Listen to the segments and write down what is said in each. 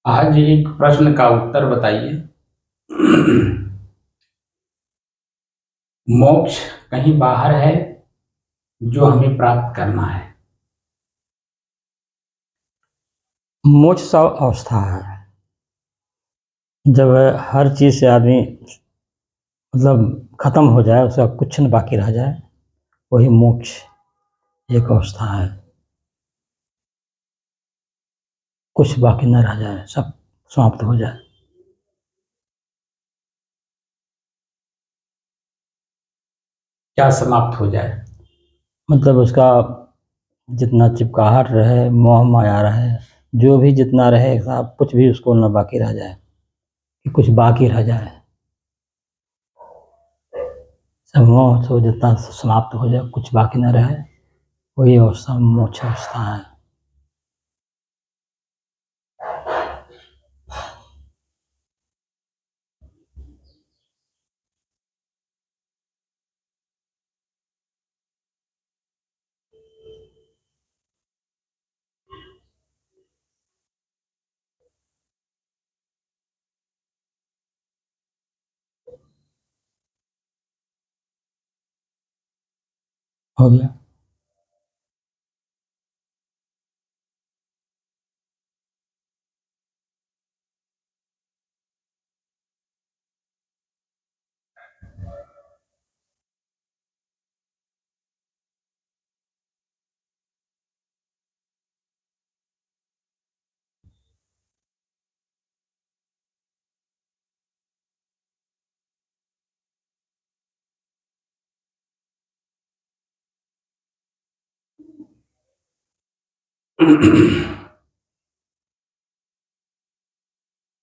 आज एक प्रश्न का उत्तर बताइए। मोक्ष कहीं बाहर है जो हमें प्राप्त करना है। मोक्ष सब अवस्था है जब हर चीज़ से आदमी खत्म हो जाए, उसका कुछ न बाकी रह जाए, वही मोक्ष एक अवस्था है। कुछ बाकी न रह जाए, सब समाप्त हो जाए। क्या समाप्त हो जाए? उसका जितना चिपकाहट रहे, मोह माया रहे, जो भी जितना रहे, सब कुछ भी उसको न बाकी रह जाए कि कुछ बाकी रह जाए। सब मोह तो जितना समाप्त हो जाए, कुछ बाकी न रहे, वही अवस्था मोक्ष अवस्था है। हो गया।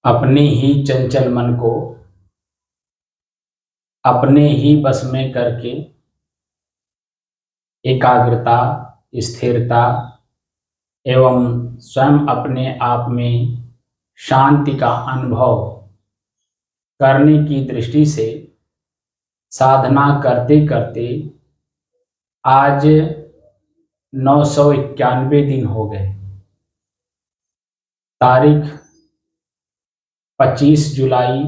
अपने ही चंचल मन को अपने ही बस में करके एकाग्रता, स्थिरता एवं स्वयं अपने आप में शांति का अनुभव करने की दृष्टि से साधना करते करते आज 991 दिन हो गए। तारीख 25 जुलाई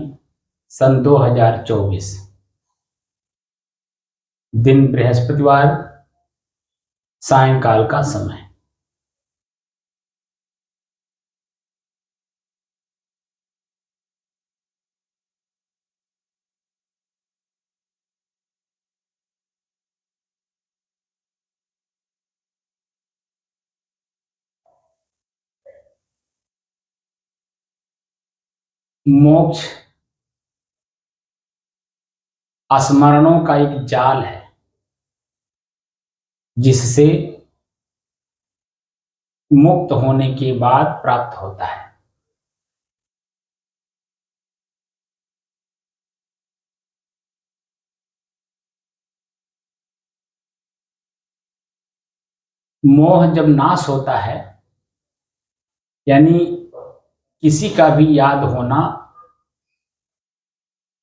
सन 2024, दिन बृहस्पतिवार, सायंकाल का समय। मोक्ष स्मरणों का एक जाल है जिससे मुक्त होने के बाद प्राप्त होता है। मोह जब नाश होता है, यानी किसी का भी याद होना,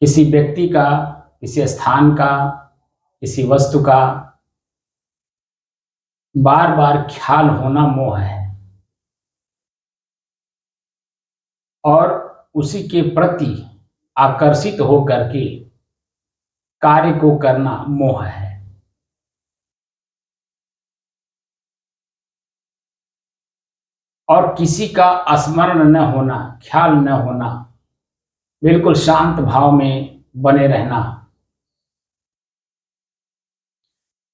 किसी व्यक्ति का, किसी स्थान का, किसी वस्तु का बार बार ख्याल होना मोह है, और उसी के प्रति आकर्षित होकर के कार्य को करना मोह है। और किसी का स्मरण न होना, ख्याल न होना, बिल्कुल शांत भाव में बने रहना,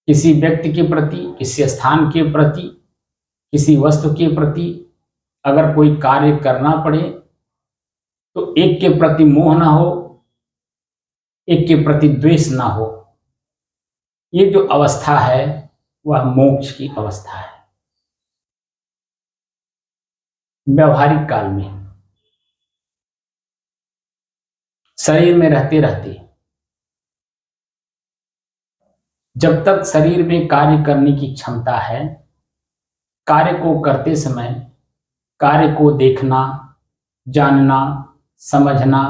किसी व्यक्ति के प्रति, किसी स्थान के प्रति, किसी वस्तु के प्रति अगर कोई कार्य करना पड़े तो एक के प्रति मोह ना हो, एक के प्रति द्वेष ना हो। ये जो अवस्था है वह मोक्ष की अवस्था है। व्यवहारिक काल में शरीर में रहते रहते, जब तक शरीर में कार्य करने की क्षमता है, कार्य को करते समय कार्य को देखना, जानना, समझना,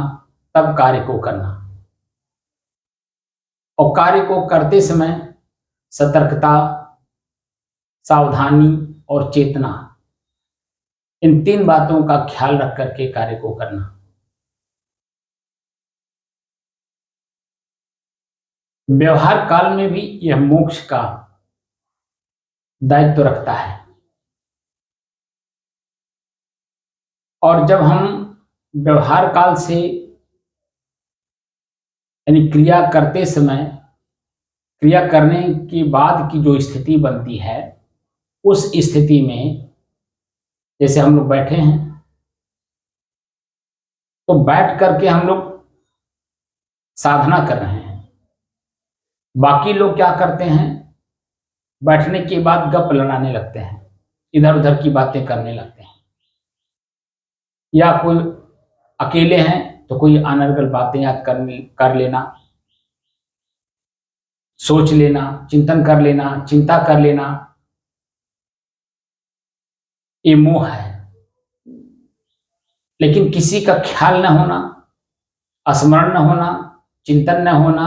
तब कार्य को करना। और कार्य को करते समय सतर्कता, सावधानी और चेतना, इन 3 बातों का ख्याल रख करके कार्य को करना। व्यवहार काल में भी यह मोक्ष का दायित्व रखता है। और जब हम व्यवहार काल से यानी क्रिया करते समय, क्रिया करने के बाद की जो स्थिति बनती है, उस स्थिति में जैसे हम लोग बैठे हैं, तो बैठ करके हम लोग साधना कर रहे हैं। बाकी लोग क्या करते हैं, बैठने के बाद गप लड़ाने लगते हैं, इधर उधर की बातें करने लगते हैं, या कोई अकेले हैं तो कोई अनर्गल बातें याद कर लेना, सोच लेना, चिंतन कर लेना, चिंता कर लेना, ये मोह है। लेकिन किसी का ख्याल न होना, स्मरण न होना, चिंतन न होना,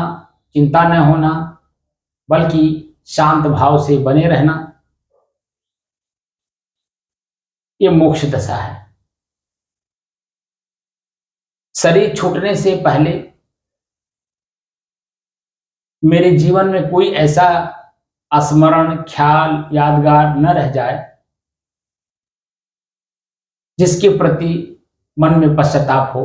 चिंता न होना, बल्कि शांत भाव से बने रहना, ये मोक्ष दशा है। शरीर छूटने से पहले मेरे जीवन में कोई ऐसा स्मरण, ख्याल, यादगार न रह जाए जिसके प्रति मन में पश्चाताप हो,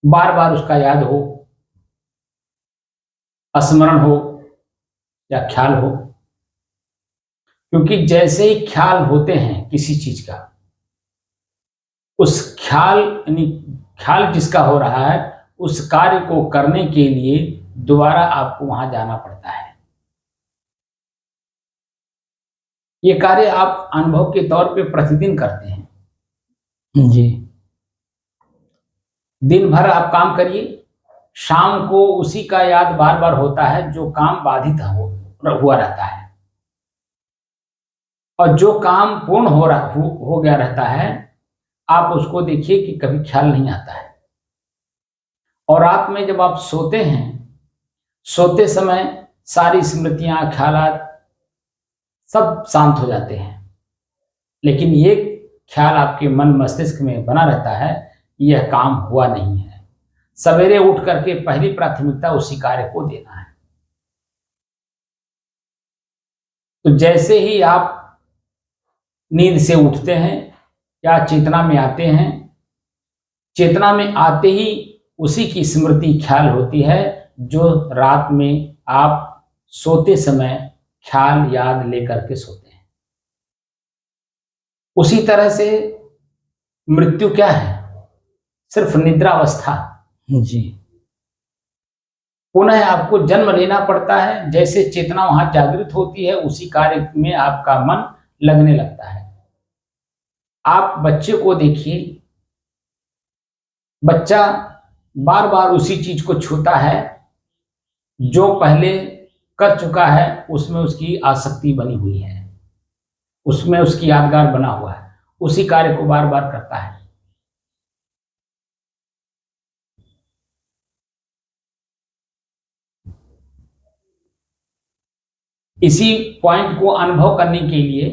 बार बार उसका याद हो, स्मरण हो या ख्याल हो। क्योंकि जैसे ही ख्याल होते हैं किसी चीज का, उस ख्याल यानी ख्याल जिसका हो रहा है, उस कार्य को करने के लिए दोबारा आपको वहां जाना पड़ता है। ये कार्य आप अनुभव के तौर पे प्रतिदिन करते हैं। जी। दिन भर आप काम करिए, शाम को उसी का याद बार बार होता है जो काम बाधित हुआ रहता है, और जो काम पूर्ण हो गया रहता है, आप उसको देखिए कि कभी ख्याल नहीं आता है। और रात में जब आप सोते हैं, सोते समय सारी स्मृतियां, ख्यालात सब शांत हो जाते हैं, लेकिन ये ख्याल आपके मन मस्तिष्क में बना रहता है, यह काम हुआ नहीं है। सवेरे उठ करके पहली प्राथमिकता उसी कार्य को देना है। तो जैसे ही आप नींद से उठते हैं या चेतना में आते हैं, चेतना में आते ही उसी की स्मृति, ख्याल होती है जो रात में आप सोते समय ख्याल, याद लेकर के सोते हैं। उसी तरह से मृत्यु क्या है? सिर्फ निद्रावस्था। जी। पुनः आपको जन्म लेना पड़ता है। जैसे चेतना वहां जागृत होती है, उसी कार्य में आपका मन लगने लगता है। आप बच्चे को देखिए, बच्चा बार बार उसी चीज को छूता है जो पहले कर चुका है, उसमें उसकी आसक्ति बनी हुई है, उसमें उसकी यादगार बना हुआ है, उसी कार्य को बार बार करता है। इसी पॉइंट को अनुभव करने के लिए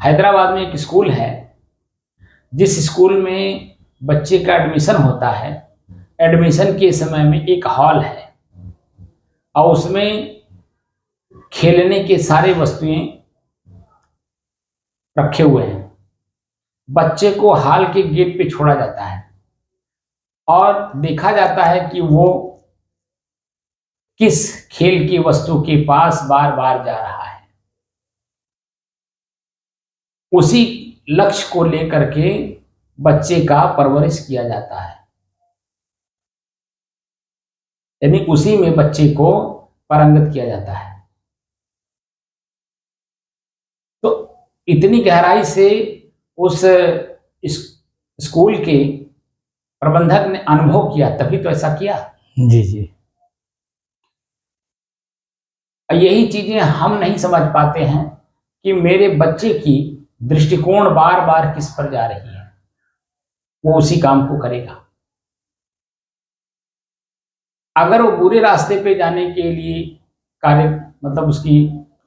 हैदराबाद में एक स्कूल है, जिस स्कूल में बच्चे का एडमिशन होता है। एडमिशन के समय में एक हॉल है और उसमें खेलने के सारे वस्तुएं रखे हुए हैं। बच्चे को हॉल के गेट पे छोड़ा जाता है और देखा जाता है कि वो किस खेल की वस्तु के पास बार बार जा रहा है। उसी लक्ष्य को लेकर के बच्चे का परवरिश किया जाता है, यानी उसी में बच्चे को पारंगत किया जाता है। तो इतनी गहराई से उस स्कूल के प्रबंधक ने अनुभव किया, तभी तो ऐसा किया। जी। जी। यही चीजें हम नहीं समझ पाते हैं कि मेरे बच्चे की दृष्टिकोण बार बार किस पर जा रही है, वो उसी काम को करेगा। अगर वो बुरे रास्ते पे जाने के लिए कार्य, मतलब उसकी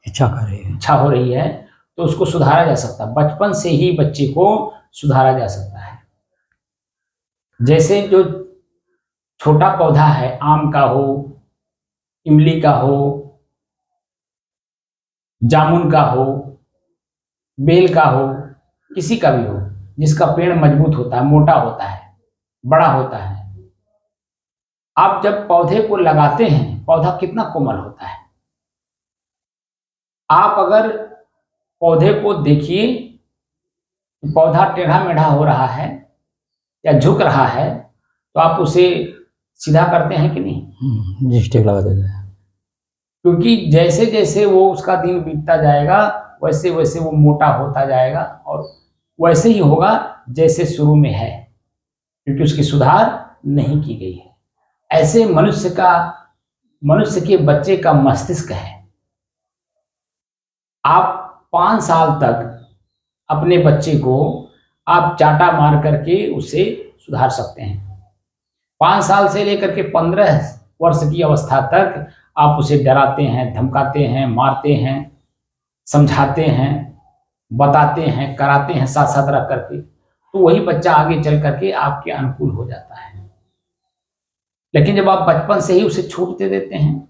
इच्छा कर रही है। इच्छा हो रही है, तो उसको सुधारा जा सकता है। बचपन से ही बच्चे को सुधारा जा सकता है। जैसे जो छोटा पौधा है, आम का हो, इमली का हो, जामुन का हो, बेल का हो, किसी का भी हो, जिसका पेड़ मजबूत होता है, मोटा होता है, बड़ा होता है, आप जब पौधे को लगाते हैं, पौधा कितना कोमल होता है। आप अगर पौधे को देखिए, पौधा टेढ़ा मेढ़ा हो रहा है या झुक रहा है, तो आप उसे सीधा करते हैं कि नहीं? जी स्टिक लगा देते हैं। क्योंकि जैसे जैसे वो उसका दिन बीतता जाएगा, वैसे वैसे वो मोटा होता जाएगा, और वैसे ही होगा जैसे शुरू में है, क्योंकि उसकी सुधार नहीं की गई है। ऐसे मनुष्य के बच्चे का मस्तिष्क है। आप 5 साल तक अपने बच्चे को आप चांटा मार करके उसे सुधार सकते हैं। 5 साल से लेकर के 15 वर्ष की अवस्था तक आप उसे डराते हैं, धमकाते हैं, मारते हैं, समझाते हैं, बताते हैं, कराते हैं साथ साथ रख करके, तो वही बच्चा आगे चल करके आपके अनुकूल हो जाता है। लेकिन जब आप बचपन से ही उसे छूट दे देते हैं,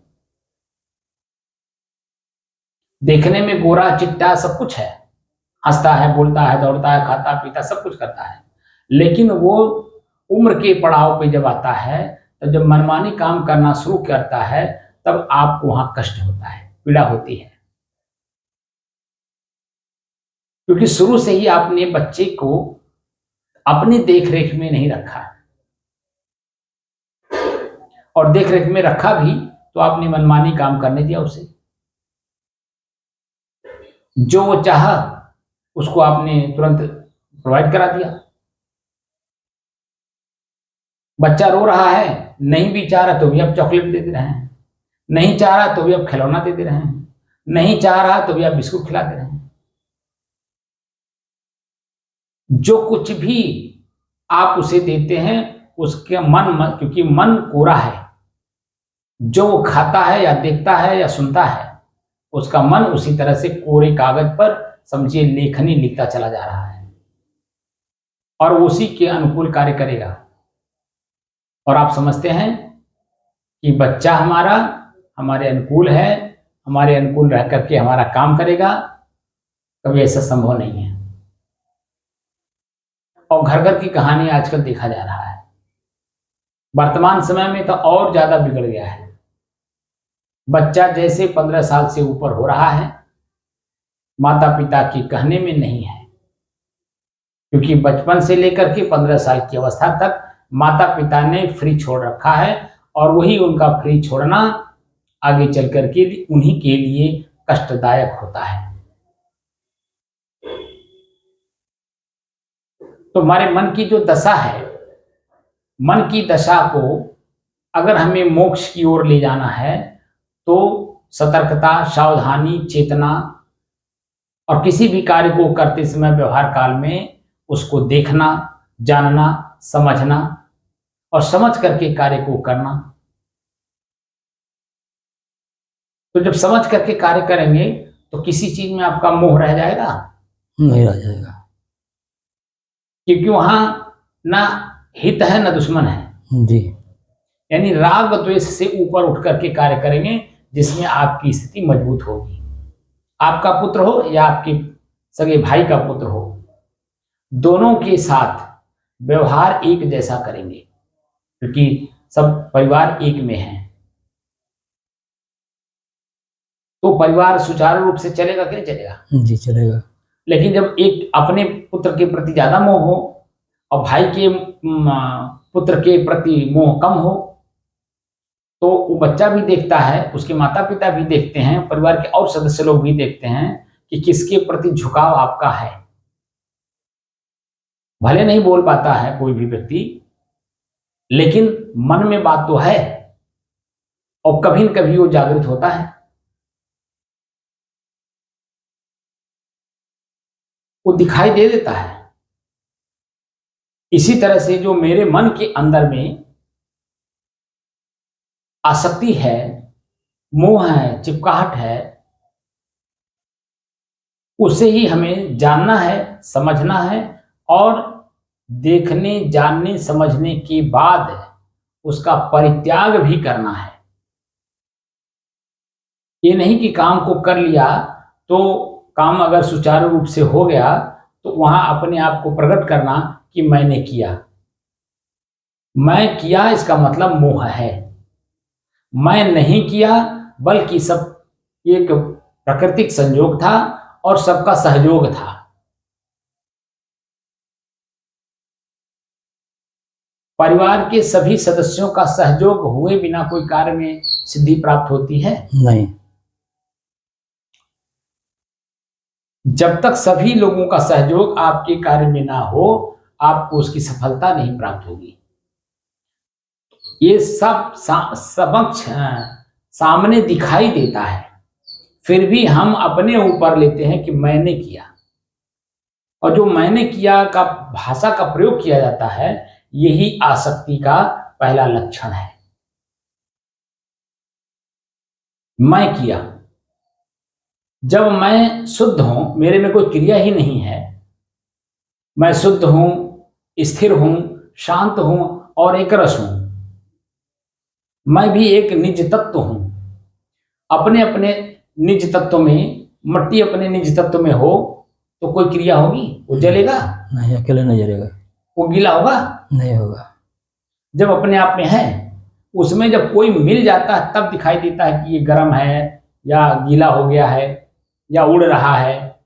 देखने में गोरा चिट्टा सब कुछ है, हंसता है, बोलता है, दौड़ता है, खाता पीता सब कुछ करता है, लेकिन वो उम्र के पड़ाव पे जब आता है, तो जब मनमानी काम करना शुरू करता है, तब आपको वहां कष्ट होता है, पीड़ा होती है। क्योंकि शुरू से ही आपने बच्चे को अपनी देख रेख में नहीं रखा, और देख रेख में रखा भी तो आपने मनमानी काम करने दिया उसे। जो वो चाहा उसको आपने तुरंत प्रोवाइड करा दिया। बच्चा रो रहा है, नहीं भी चाह रहा तो भी आप चॉकलेट दे दे रहे हैं, नहीं चाह रहा तो भी आप खिलौना दे दे रहे हैं, नहीं चाह रहा तो भी आप बिस्कुट खिला दे रहे हैं। जो कुछ भी आप उसे देते हैं, उसके क्योंकि मन कोरा है, जो वो खाता है या देखता है या सुनता है, उसका मन उसी तरह से कोरे कागज पर समझिए लेखनी लिखता चला जा रहा है, और उसी के अनुकूल कार्य करेगा। और आप समझते हैं कि बच्चा हमारा हमारे अनुकूल है, हमारे अनुकूल रह करके हमारा काम करेगा, कभी ऐसा संभव नहीं है। और घर घर की कहानी आजकल देखा जा रहा है, वर्तमान समय में तो और ज्यादा बिगड़ गया है। बच्चा जैसे 15 साल से ऊपर हो रहा है, माता पिता के कहने में नहीं है, क्योंकि बचपन से लेकर के 15 साल की अवस्था तक माता पिता ने फ्री छोड़ रखा है, और वही उनका फ्री छोड़ना आगे चल करके उन्हीं के लिए कष्टदायक होता है। तो हमारे मन की जो दशा है, मन की दशा को अगर हमें मोक्ष की ओर ले जाना है, तो सतर्कता, सावधानी, चेतना, और किसी भी कार्य को करते समय व्यवहार काल में उसको देखना, जानना, समझना, और समझ करके कार्य को करना। तो जब समझ करके कार्य करेंगे तो किसी चीज में आपका मोह रह जाएगा? नहीं रह जाएगा, क्योंकि वहां ना हित है ना दुश्मन है। जी। यानी राग द्वेष से ऊपर उठ करके कार्य करेंगे, जिसमें आपकी स्थिति मजबूत होगी। आपका पुत्र हो या आपके सगे भाई का पुत्र हो, दोनों के साथ व्यवहार एक जैसा करेंगे, क्योंकि सब परिवार एक में है, तो परिवार सुचारू रूप से चलेगा कि नहीं चलेगा? जी चलेगा। लेकिन जब एक अपने पुत्र के प्रति ज्यादा मोह हो और भाई के पुत्र के प्रति मोह कम हो, तो वो बच्चा भी देखता है, उसके माता पिता भी देखते हैं, परिवार के और सदस्य लोग भी देखते हैं कि किसके प्रति झुकाव आपका है। भले नहीं बोल पाता है कोई भी व्यक्ति, लेकिन मन में बात तो है, और कभी न कभी वो जागृत होता है। वो दिखाई दे देता है। इसी तरह से जो मेरे मन के अंदर में आसक्ति है, मोह है, चिपकाहट है, उसे ही हमें जानना है, समझना है और देखने, जानने, समझने के बाद उसका परित्याग भी करना है। ये नहीं कि काम को कर लिया तो काम अगर सुचारू रूप से हो गया तो वहां अपने आप को प्रकट करना कि मैंने किया। मैं किया इसका मतलब मोह है। मैं नहीं किया बल्कि सब एक प्राकृतिक संयोग था और सबका सहयोग था। परिवार के सभी सदस्यों का सहयोग हुए बिना कोई कार्य में सिद्धि प्राप्त होती है? नहीं। जब तक सभी लोगों का सहयोग आपके कार्य में ना हो, आपको उसकी सफलता नहीं प्राप्त होगी। ये सब समक्ष सामने दिखाई देता है, फिर भी हम अपने ऊपर लेते हैं कि मैंने किया, और जो मैंने किया का भाषा का प्रयोग किया जाता है, यही आसक्ति का पहला लक्षण है। मैं किया, जब मैं शुद्ध हूं, मेरे में कोई क्रिया ही नहीं है, मैं शुद्ध हूं, स्थिर हूं, शांत हूं और एक रस हूं, मैं भी एक निज तत्व हूं। अपने अपने निज तत्व में, मट्टी अपने निज तत्व में हो तो कोई क्रिया होगी? वो जलेगा? नहीं, अकेले नहीं जलेगा। वो गीला होगा? नहीं होगा। जब अपने आप में है, उसमें जब कोई मिल जाता है तब दिखाई देता है कि ये गर्म है या गीला हो गया है या उड़ रहा है।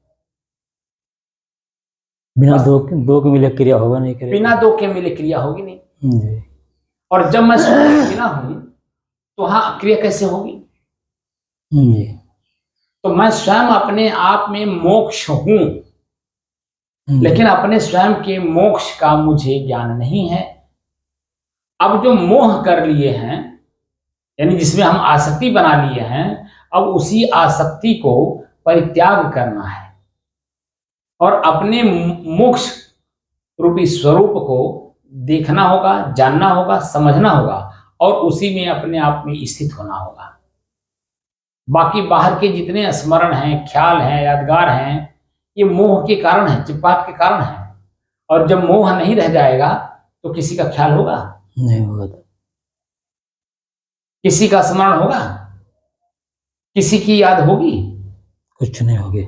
बिना दो के मिले क्रिया होगा नहीं करेगा। बिना दो के मिले क्रिया होगी नहीं। जी। और जब मैं स्वयं मिला हूं तो हाँ, क्रिया कैसे होगी? जी। तो मैं स्वयं अपने आप में मोक्ष हूं, लेकिन अपने स्वयं के मोक्ष का मुझे ज्ञान नहीं है। अब जो मोह कर लिए हैं, यानी जिसमें हम आसक्ति बना लिए हैं, अब उसी आसक्ति को परित्याग करना है और अपने मोक्ष रूपी स्वरूप को देखना होगा, जानना होगा, समझना होगा और उसी में अपने आप में स्थित होना होगा। बाकी बाहर के जितने स्मरण हैं, ख्याल हैं, यादगार हैं, ये मोह के कारण है, चिपकाट के कारण है। और जब मोह नहीं रह जाएगा तो किसी का ख्याल होगा? नहीं होगा। किसी का स्मरण होगा? किसी की याद होगी? कुछ नहीं होगी।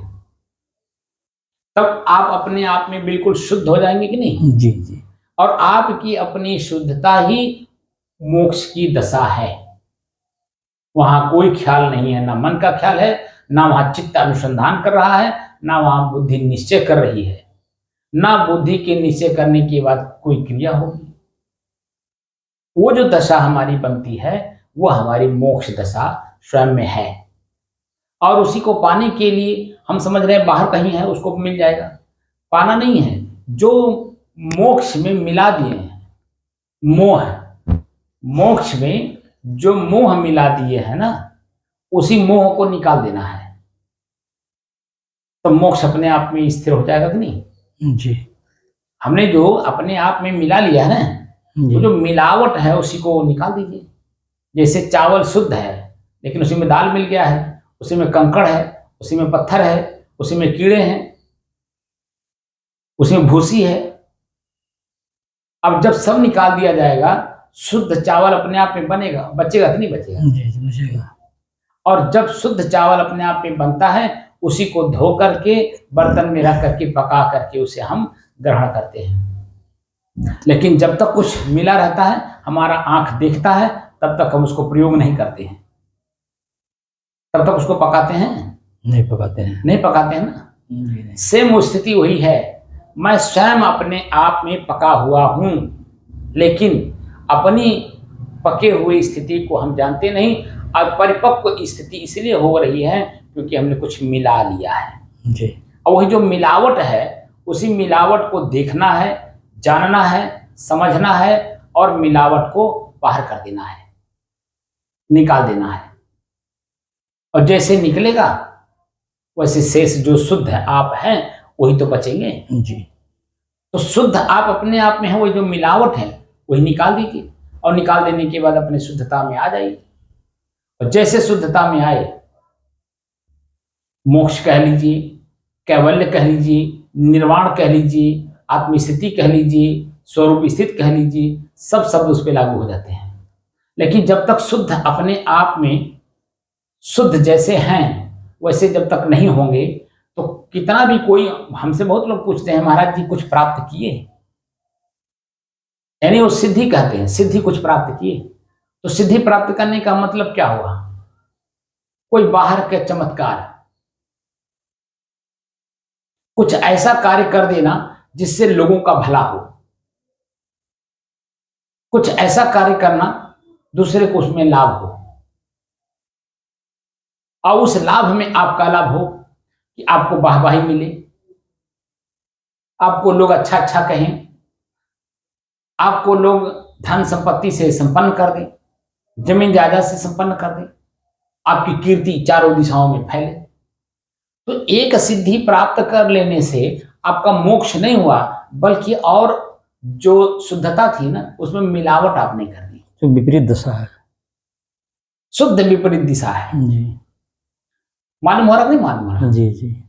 तब आप अपने आप में बिल्कुल शुद्ध हो जाएंगे कि नहीं? जी जी। और आपकी अपनी शुद्धता ही मोक्ष की दशा है। वहां कोई ख्याल नहीं है, ना मन का ख्याल है, ना वहां चित्त अनुसंधान कर रहा है, ना वहां बुद्धि निश्चय कर रही है, ना बुद्धि के निश्चय करने के बाद कोई क्रिया होगी। वो जो दशा हमारी बनती है वो हमारी मोक्ष दशा स्वयं में है। और उसी को पाने के लिए हम समझ रहे हैं बाहर कहीं है उसको मिल जाएगा। पाना नहीं है, जो मोक्ष में मिला दिए हैं, मोह, मोक्ष में जो मोह मिला दिए हैं ना, उसी मोह को निकाल देना है, तो मोक्ष अपने आप में स्थिर हो जाएगा कि नहीं? जी। हमने जो अपने आप में मिला लिया है ना, तो जो मिलावट है उसी को निकाल दीजिए। जैसे चावल शुद्ध है लेकिन उसी में दाल मिल गया है, उसी में कंकड़ है, उसी में पत्थर है, उसी में कीड़े हैं, उसी में भूसी है। अब जब सब निकाल दिया जाएगा, शुद्ध चावल अपने आप में बनेगा, बचेगा कि नहीं बचेगा? जी बचेगा। और जब शुद्ध चावल अपने आप में बनता है, उसी को धो करके बर्तन में रख करके पका करके उसे हम ग्रहण करते हैं। लेकिन जब तक कुछ मिला रहता है, हमारा आंख देखता है, तब तक हम उसको प्रयोग नहीं करते हैं। तब तक उसको पकाते हैं? नहीं पकाते हैं। नहीं पकाते हैं ना। सेम स्थिति वही है। मैं स्वयं अपने आप में पका हुआ हूं, लेकिन अपनी पके हुए स्थिति को हम जानते नहीं। अब परिपक्व स्थिति इसलिए हो रही है क्योंकि हमने कुछ मिला लिया है। जी। और वही जो मिलावट है, उसी मिलावट को देखना है, जानना है, समझना है और मिलावट को बाहर कर देना है, निकाल देना है। और जैसे निकलेगा वैसे शेष जो शुद्ध है आप हैं वही तो बचेंगे। जी। तो शुद्ध आप अपने आप में है, वही जो मिलावट है वही निकाल दीजिए और निकाल देने के बाद अपने शुद्धता में आ जाइए। और जैसे शुद्धता में आए, मोक्ष कह लीजिए, कैवल्य कह लीजिए, निर्वाण कह लीजिए, आत्मस्थिति कह लीजिए, स्वरूप स्थित कह लीजिए, सब शब्द उस पर लागू हो जाते हैं। लेकिन जब तक शुद्ध अपने आप में शुद्ध जैसे हैं वैसे जब तक नहीं होंगे, तो कितना भी कोई, हमसे बहुत लोग पूछते हैं महाराज जी कुछ प्राप्त किए, यानी वो सिद्धि कहते हैं, सिद्धि कुछ प्राप्त किए। तो सिद्धि प्राप्त करने का मतलब क्या हुआ? कोई बाहर के चमत्कार, कुछ ऐसा कार्य कर देना जिससे लोगों का भला हो, कुछ ऐसा कार्य करना दूसरे को उसमें लाभ हो, और उस लाभ में आपका लाभ हो कि आपको वाहवाही मिले, आपको लोग अच्छा अच्छा कहें, आपको लोग धन संपत्ति से संपन्न कर दें, जमीन जायदाद से संपन्न कर दें, आपकी कीर्ति चारों दिशाओं में फैले। तो एक सिद्धि प्राप्त कर लेने से आपका मोक्ष नहीं हुआ, बल्कि और जो शुद्धता थी ना उसमें मिलावट आपने कर दी, जो विपरीत दशा है, शुद्ध विपरीत दिशा है। जी मालूम हो रहा नहीं मालूम हो रहा? जी जी।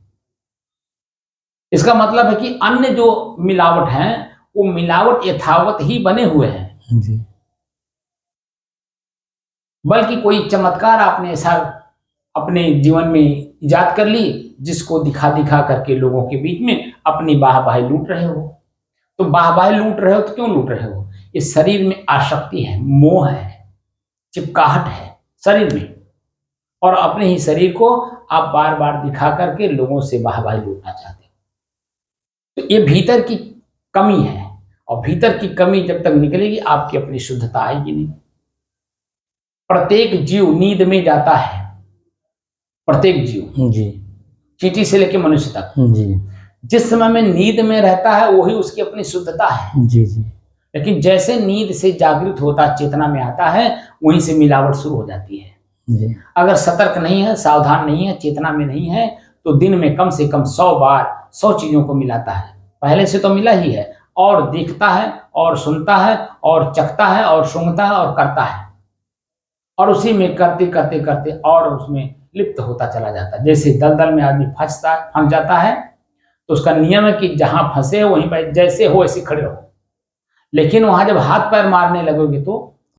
इसका मतलब है कि अन्य जो मिलावट हैं वो मिलावट यथावत ही बने हुए हैं, जी बल्कि कोई चमत्कार आपने ऐसा अपने जीवन में इजाद कर ली जिसको दिखा दिखा करके लोगों के बीच में अपनी वाहवाही लूट रहे हो। तो वाहवाही लूट रहे हो तो क्यों लूट रहे हो? इस शरीर में आसक्ति है, मोह है, चिपकाहट है शरीर में, और अपने ही शरीर को आप बार बार दिखा करके लोगों से वाहवाही लूटना चाहते हो। तो ये भीतर की कमी है, और भीतर की कमी जब तक निकलेगी आपकी अपनी शुद्धता आएगी नहीं। प्रत्येक जीव नींद में जाता है, प्रत्येक जीव, जी चींटी से लेकर मनुष्य तक, जी जिस समय में नींद में रहता है वही उसकी अपनी शुद्धता है। जी जी लेकिन जैसे नींद से जागृत होता, चेतना में आता है, वहीं से मिलावट शुरू हो जाती है। जी। अगर सतर्क नहीं है, सावधान नहीं है, चेतना में नहीं है, तो दिन में कम से कम 100 बार 100 चीजों को मिलाता है। पहले से तो मिला ही है, और देखता है और सुनता है और चखता है और सूंघता है और करता है, और उसी में करते करते करते और उसमें लिप्त होता चला जाता है। जैसे दलदल में आदमी फंस जाता है तो उसका नियम है कि जहां फंसे वहीं पर जैसे हो ऐसे खड़े रहो, लेकिन वहां जब हाथ पैर मारने लगोगे तो